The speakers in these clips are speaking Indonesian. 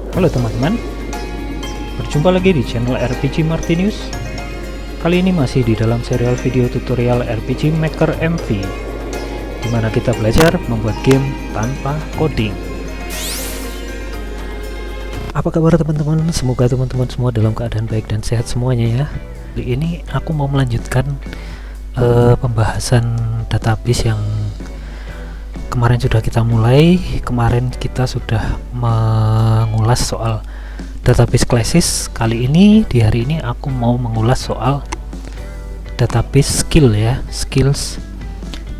Halo teman-teman, berjumpa lagi di channel RPG Martinius. Kali ini masih di dalam serial video tutorial RPG Maker MV, dimana kita belajar membuat game tanpa coding. Apa kabar teman-teman? Semoga teman-teman semua dalam keadaan baik dan sehat semuanya ya. Kali ini aku mau melanjutkan pembahasan database yang kemarin sudah kita mulai. Kemarin kita sudah mengulas soal database classes. Kali ini di hari ini aku mau mengulas soal database skill ya, skills.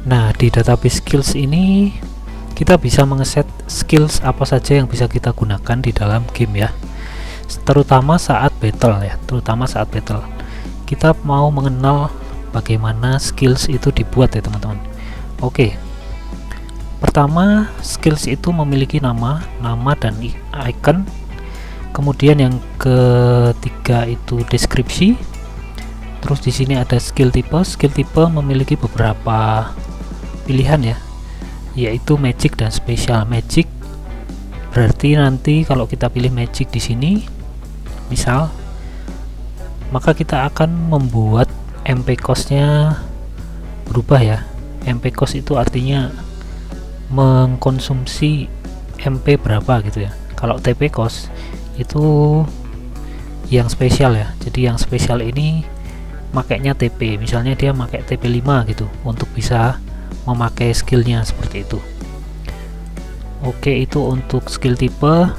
Nah, di database skills ini kita bisa mengeset skills apa saja yang bisa kita gunakan di dalam game ya. Terutama saat battle ya, Kita mau mengenal bagaimana skills itu dibuat ya teman-teman. Oke. Pertama, skills itu memiliki nama dan icon. Kemudian yang ketiga itu deskripsi. Terus di sini ada skill type. Skill type memiliki beberapa pilihan ya, yaitu magic dan special. Magic berarti nanti kalau kita pilih magic di sini, misal, maka kita akan membuat MP cost-nya berubah ya. MP cost itu artinya mengkonsumsi MP berapa gitu ya. Kalau TP cost itu yang spesial ya. Jadi yang spesial ini makainya TP, misalnya dia pakai TP 5 gitu untuk bisa memakai skillnya seperti itu. Oke, itu untuk skill type.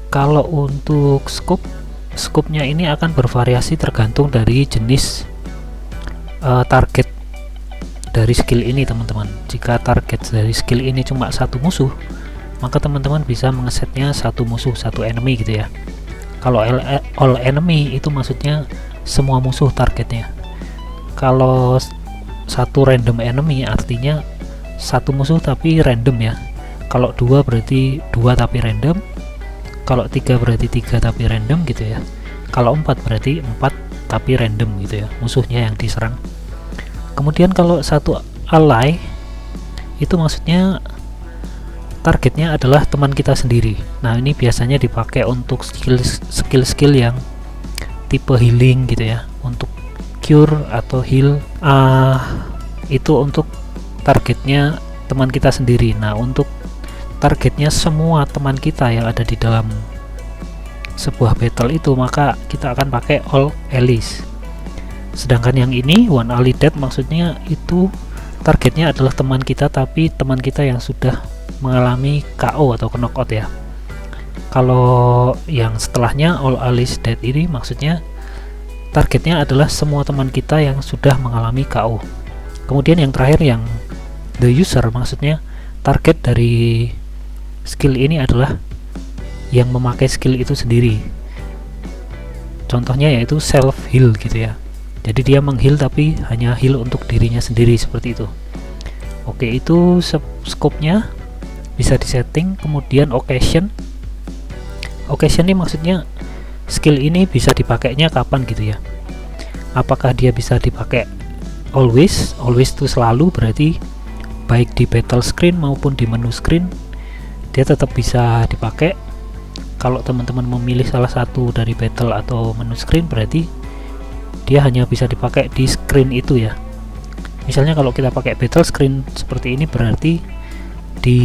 Kalau untuk scope-nya ini akan bervariasi tergantung dari jenis target dari skill ini teman-teman. Jika target dari skill ini cuma satu musuh, maka teman-teman bisa mengesetnya satu musuh, satu enemy gitu ya. Kalau all enemy itu maksudnya semua musuh targetnya. Kalau satu random enemy artinya satu musuh tapi random ya. Kalau dua berarti dua tapi random. Kalau tiga berarti tiga tapi random gitu ya. Kalau empat berarti empat tapi random gitu ya, musuhnya yang diserang. Kemudian kalau satu ally itu maksudnya targetnya adalah teman kita sendiri. Nah, ini biasanya dipakai untuk skill yang tipe healing gitu ya, untuk cure atau heal. Itu untuk targetnya teman kita sendiri. Nah, untuk targetnya semua teman kita yang ada di dalam sebuah battle itu, maka kita akan pakai all allies. Sedangkan yang ini one ally dead maksudnya itu targetnya adalah teman kita, tapi teman kita yang sudah mengalami KO atau knockout ya. Kalau yang setelahnya all allies dead ini maksudnya targetnya adalah semua teman kita yang sudah mengalami KO. Kemudian yang terakhir yang the user maksudnya target dari skill ini adalah yang memakai skill itu sendiri. Contohnya yaitu self heal gitu ya. Jadi dia mengheal tapi hanya heal untuk dirinya sendiri seperti itu. Oke, itu scope-nya bisa disetting. Kemudian occasion ini maksudnya skill ini bisa dipakainya kapan gitu ya. Apakah dia bisa dipakai always itu selalu, berarti baik di battle screen maupun di menu screen dia tetap bisa dipakai. Kalau teman-teman memilih salah satu dari battle atau menu screen, berarti dia hanya bisa dipakai di screen itu ya. Misalnya kalau kita pakai battle screen seperti ini, berarti di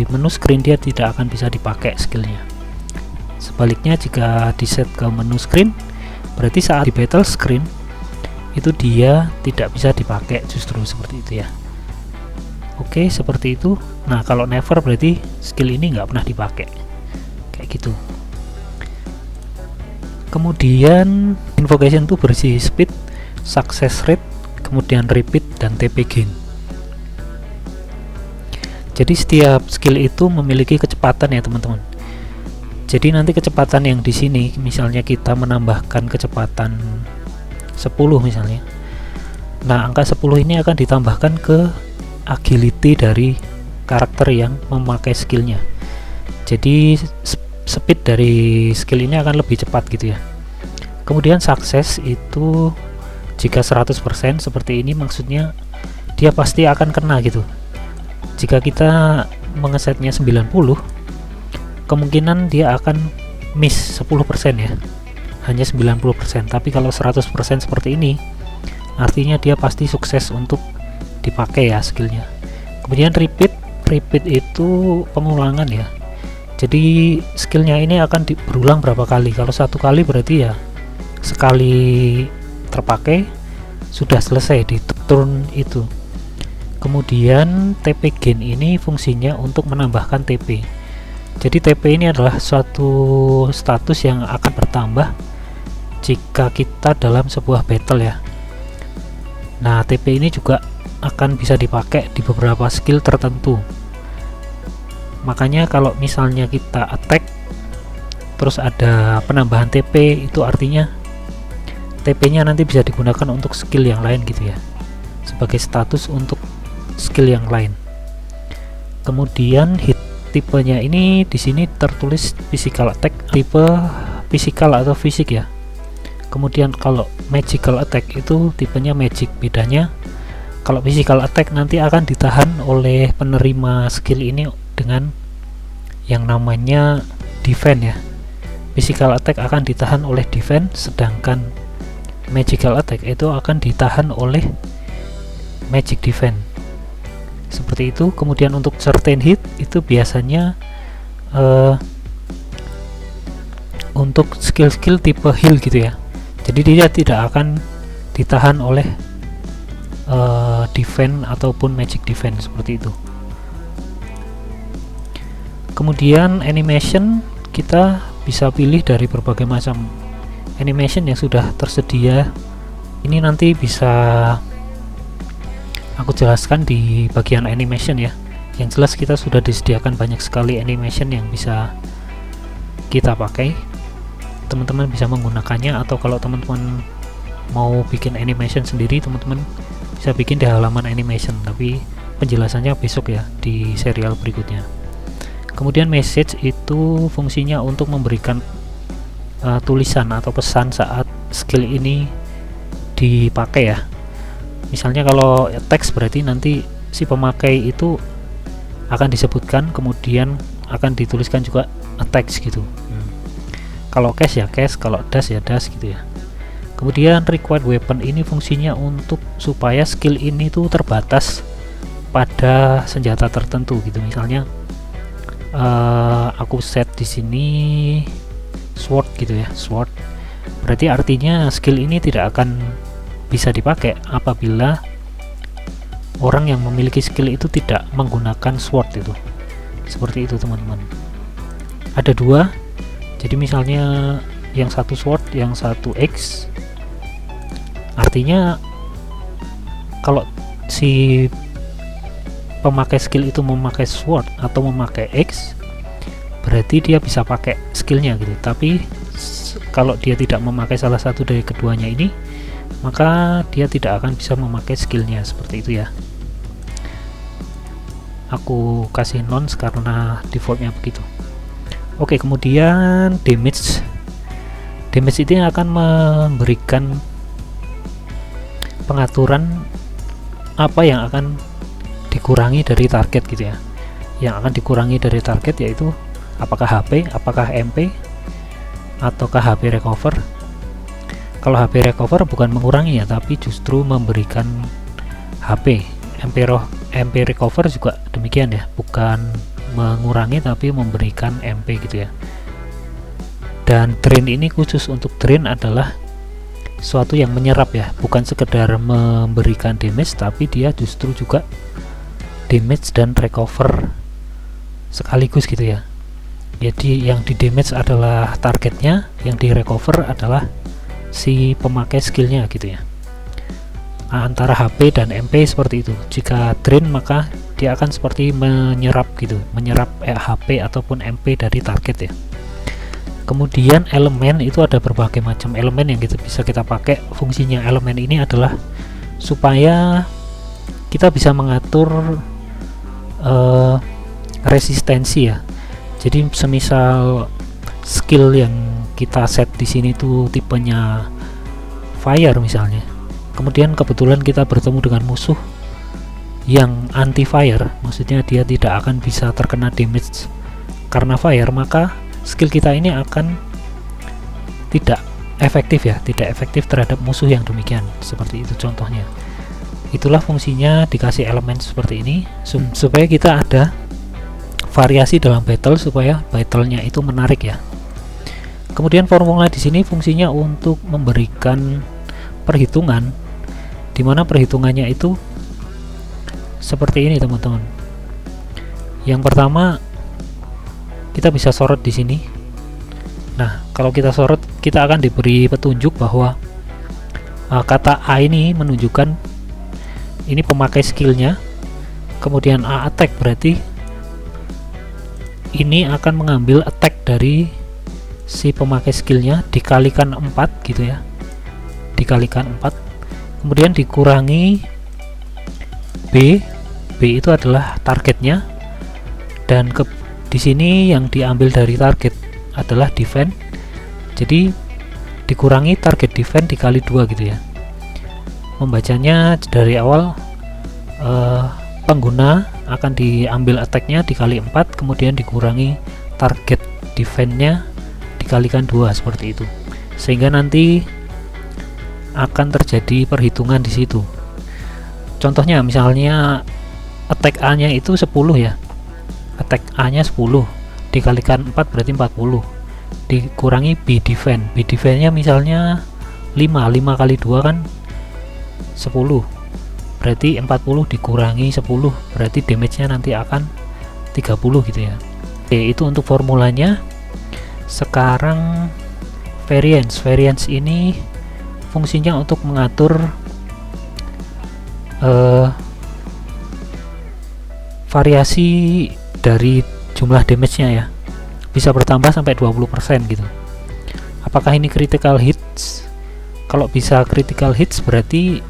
menu screen dia tidak akan bisa dipakai skillnya. Sebaliknya jika di set ke menu screen, berarti saat di battle screen itu dia tidak bisa dipakai, justru seperti itu ya. Oke, seperti itu. Nah, kalau never berarti skill ini nggak pernah dipakai, kayak gitu. Kemudian invocation itu berisi speed, success rate, kemudian repeat, dan TP gain. Jadi setiap skill itu memiliki kecepatan ya teman-teman. Jadi nanti kecepatan yang di sini, misalnya kita menambahkan kecepatan 10 misalnya. Nah, angka 10 ini akan ditambahkan ke agility dari karakter yang memakai skillnya. Jadi speed dari skill ini akan lebih cepat gitu ya. Kemudian sukses itu jika 100% seperti ini, maksudnya dia pasti akan kena gitu. Jika kita mengesetnya 90, kemungkinan dia akan miss 10% ya, hanya 90%. Tapi kalau 100% seperti ini, artinya dia pasti sukses untuk dipakai ya skillnya. Kemudian repeat itu pengulangan ya, jadi skillnya ini akan berulang berapa kali. Kalau satu kali berarti ya sekali terpakai sudah selesai di turn itu. Kemudian TP gain ini fungsinya untuk menambahkan TP. Jadi TP ini adalah suatu status yang akan bertambah jika kita dalam sebuah battle ya. Nah, TP ini juga akan bisa dipakai di beberapa skill tertentu. Makanya kalau misalnya kita attack terus ada penambahan TP, itu artinya TP-nya nanti bisa digunakan untuk skill yang lain gitu ya, sebagai status untuk skill yang lain. Kemudian hit tipenya ini di sini tertulis physical attack, tipe physical atau fisik ya. Kemudian kalau magical attack itu tipenya magic. Bedanya kalau physical attack nanti akan ditahan oleh penerima skill ini dengan yang namanya defense ya. Physical attack akan ditahan oleh defense, sedangkan magical attack itu akan ditahan oleh magic defense, seperti itu. Kemudian untuk certain hit itu biasanya untuk skill-skill tipe heal gitu ya, jadi dia tidak akan ditahan oleh defense ataupun magic defense, seperti itu. Kemudian animation, kita bisa pilih dari berbagai macam animation yang sudah tersedia. Ini nanti bisa aku jelaskan di bagian animation ya. Yang jelas kita sudah disediakan banyak sekali animation yang bisa kita pakai. Teman-teman bisa menggunakannya, atau kalau teman-teman mau bikin animation sendiri, teman-teman bisa bikin di halaman animation, tapi penjelasannya besok ya di serial berikutnya. Kemudian message itu fungsinya untuk memberikan tulisan atau pesan saat skill ini dipakai ya. Misalnya kalau teks berarti nanti si pemakai itu akan disebutkan, kemudian akan dituliskan juga teks gitu. Kalau cash ya cash, kalau dash ya dash gitu ya. Kemudian required weapon ini fungsinya untuk supaya skill ini tuh terbatas pada senjata tertentu gitu. Misalnya aku set di sini sword gitu ya, sword. Berarti artinya skill ini tidak akan bisa dipakai apabila orang yang memiliki skill itu tidak menggunakan sword itu. Seperti itu teman-teman. Ada dua. Jadi misalnya yang satu sword, yang satu X. Artinya kalau si pemakai skill itu memakai sword atau memakai X, berarti dia bisa pakai skillnya gitu. Tapi kalau dia tidak memakai salah satu dari keduanya ini, maka dia tidak akan bisa memakai skillnya, seperti itu ya. Aku kasih nonce karena defaultnya begitu. Oke, kemudian damage ini akan memberikan pengaturan apa yang akan dikurangi dari target gitu ya. Yang akan dikurangi dari target yaitu apakah HP, apakah MP, ataukah HP recover. Kalau HP recover bukan mengurangi ya, tapi justru memberikan HP. MP recover juga demikian ya, bukan mengurangi tapi memberikan MP gitu ya. Dan drain ini khusus untuk drain adalah suatu yang menyerap ya, bukan sekedar memberikan damage, tapi dia justru juga damage dan recover sekaligus gitu ya. Jadi yang di damage adalah targetnya, yang di recover adalah si pemakai skillnya gitu ya. Antara HP dan MP seperti itu. Jika drain maka dia akan seperti menyerap gitu, menyerap HP ataupun MP dari target ya. Kemudian elemen itu ada berbagai macam elemen yang bisa kita pakai. Fungsinya elemen ini adalah supaya kita bisa mengatur resistensi ya. Jadi semisal skill yang kita set di sini tuh tipenya fire misalnya, kemudian kebetulan kita bertemu dengan musuh yang anti fire, maksudnya dia tidak akan bisa terkena damage karena fire, maka skill kita ini akan tidak efektif ya, tidak efektif terhadap musuh yang demikian. Seperti itu contohnya. Itulah fungsinya dikasih elemen seperti ini supaya kita ada variasi dalam battle, supaya battlenya itu menarik ya. Kemudian formula di sini fungsinya untuk memberikan perhitungan, dimana perhitungannya itu seperti ini teman-teman. Yang pertama, kita bisa sorot di sini. Nah, kalau kita sorot, kita akan diberi petunjuk bahwa kata A ini menunjukkan ini pemakai skillnya, kemudian A attack berarti ini akan mengambil attack dari si pemakai skillnya dikalikan 4 gitu ya, dikalikan 4, kemudian dikurangi B itu adalah targetnya, dan di sini yang diambil dari target adalah defense, jadi dikurangi target defense dikali 2 gitu ya. Membacanya dari awal, pengguna akan diambil attack-nya dikali 4, kemudian dikurangi target defense-nya dikalikan 2, seperti itu, sehingga nanti akan terjadi perhitungan di situ. Contohnya misalnya attack A-nya itu 10 ya, attack A-nya 10 dikalikan 4 berarti 40, dikurangi B defense-nya misalnya 5 kali 2 kan 10, berarti 40 dikurangi 10 berarti damage-nya nanti akan 30 gitu ya. Oke, itu untuk formulanya. Sekarang variance ini fungsinya untuk mengatur variasi dari jumlah damage-nya ya, bisa bertambah sampai 20% gitu. Apakah ini critical hits? Kalau bisa critical hits berarti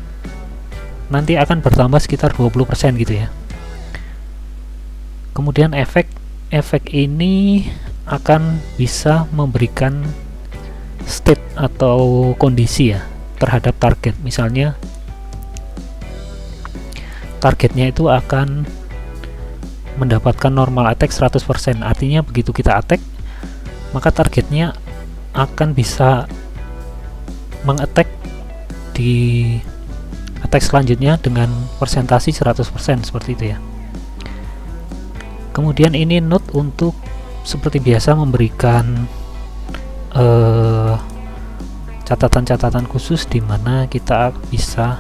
nanti akan bertambah sekitar 20% gitu ya. Kemudian efek ini akan bisa memberikan state atau kondisi ya terhadap target. Misalnya targetnya itu akan mendapatkan normal attack 100%, artinya begitu kita attack maka targetnya akan bisa mengattack di attack selanjutnya dengan persentasi 100%, seperti itu ya. Kemudian ini note untuk seperti biasa memberikan catatan-catatan khusus di mana kita bisa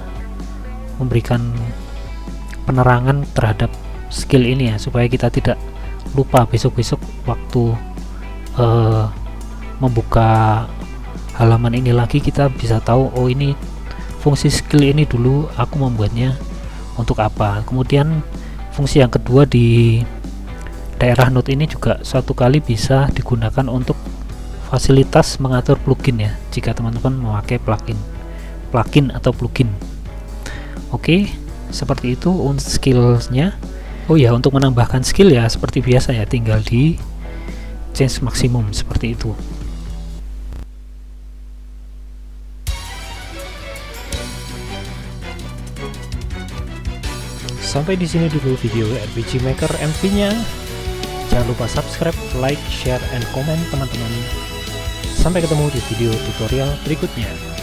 memberikan penerangan terhadap skill ini ya, supaya kita tidak lupa besok-besok waktu membuka halaman ini lagi, kita bisa tahu oh ini fungsi skill ini dulu aku membuatnya untuk apa. Kemudian fungsi yang kedua di daerah note ini juga suatu kali bisa digunakan untuk fasilitas mengatur plugin ya, jika teman-teman memakai plugin atau plugin. Oke, seperti itu untuk skillsnya. Oh ya, untuk menambahkan skill ya seperti biasa ya, tinggal di change maksimum seperti itu. Sampai di sini dulu video RPG Maker MV-nya. Jangan lupa subscribe, like, share, and comment teman-teman. Sampai ketemu di video tutorial berikutnya.